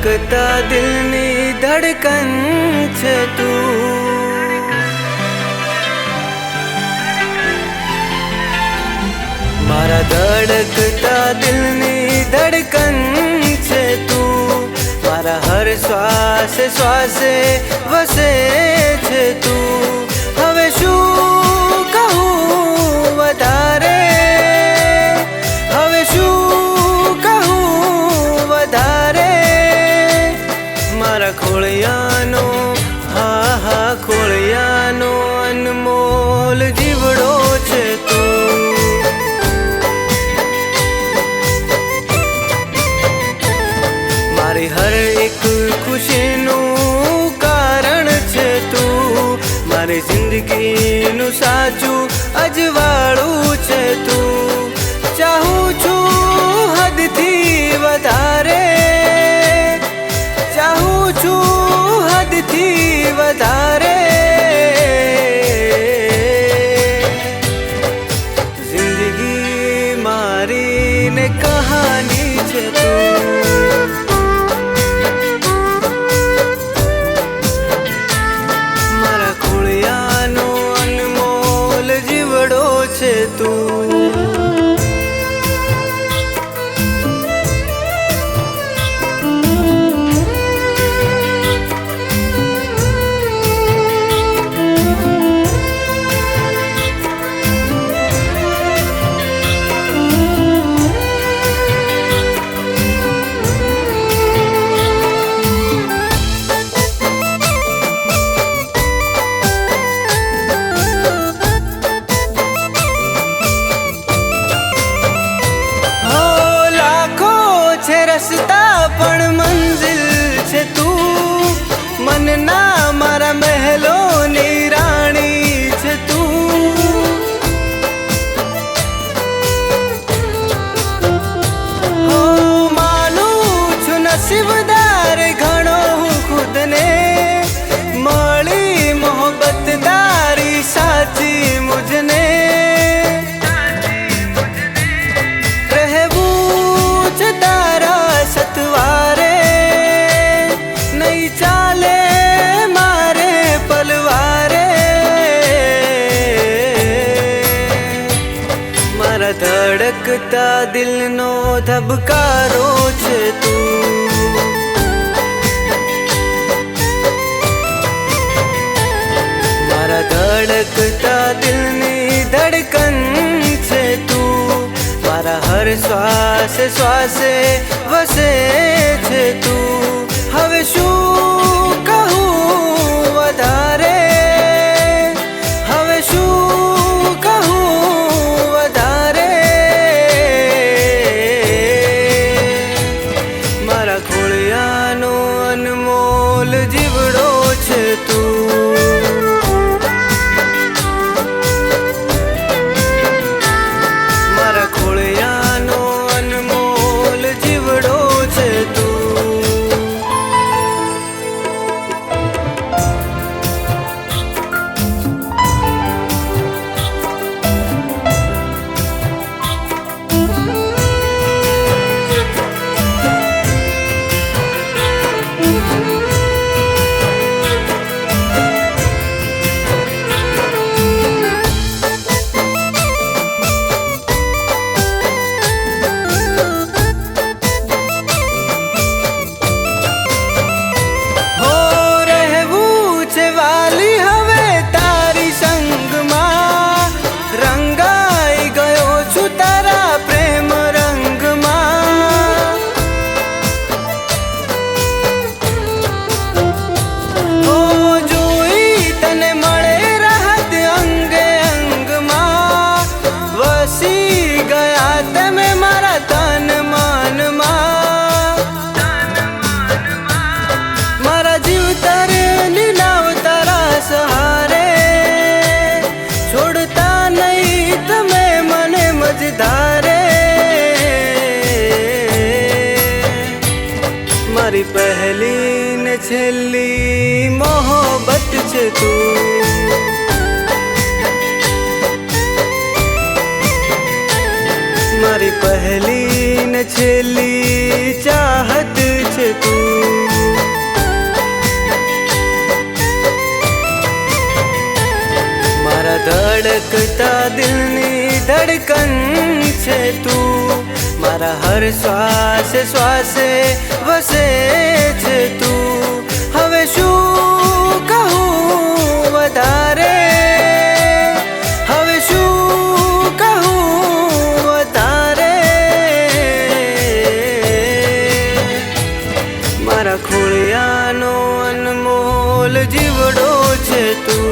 ધડકતા દિલની ધડકન છે તું, મારા ધડકતા દિલની ધડકન છે તું, મારા હર શ્વાસે શ્વાસે વસે છે તું। હવે શું કહું વધારે, હવે શું કહું વધારે, મારા ખોળિયાનો હા હા ખોળિયાનો અનમોલ જીવડો છે તું, મારી હર એક ખુશીનું કારણ છે તું, મારી જિંદગીનું સાચું અજવાળું છે તું। ચાહું છું હદથી વધારે, ચાહું છું હદથી વધારે, જિંદગી મારી ને કહાની છે તું, છે તું। રસ્તા પણ મંજિલ છે તું, મનના મારા મહેલોની રાણી છે તું, હો માનું છું નસીબદાર ઘણો હું ખુદને, મળી મોહબ્બત તારી સાચી મુझने, સતવારે નહીં ચાલે મારે પલવારે, મારા ધડકતા દિલનો ધબકારો છે તું, મારા ધડકતા દિલની ધડકન છે તું, મારા હર શ્વાસે શ્વાસે વસે છે તું। હવે શું કહું વધારે, હવે શું કહું વધારે, મારા ખોળિયાનો અનમોલ જીવડો છે તું, મારા ખોળિયાનો અનમોલ જીવડો છે તું। મારી પહેલી ને છેલ્લી મોહબ્બત છે તું, મારી પહેલી ને છેલ્લી ચાહત છે તું. મારા ધડકતા દિલની ધડકન છે તું. મારા હર શ્વાસે શ્વાસે વસે છે તું. હવે શું કહું વધારે, હવે શું કહું વધારે. મારા ખોળિયાનો અનમોલ જીવડો છે તું.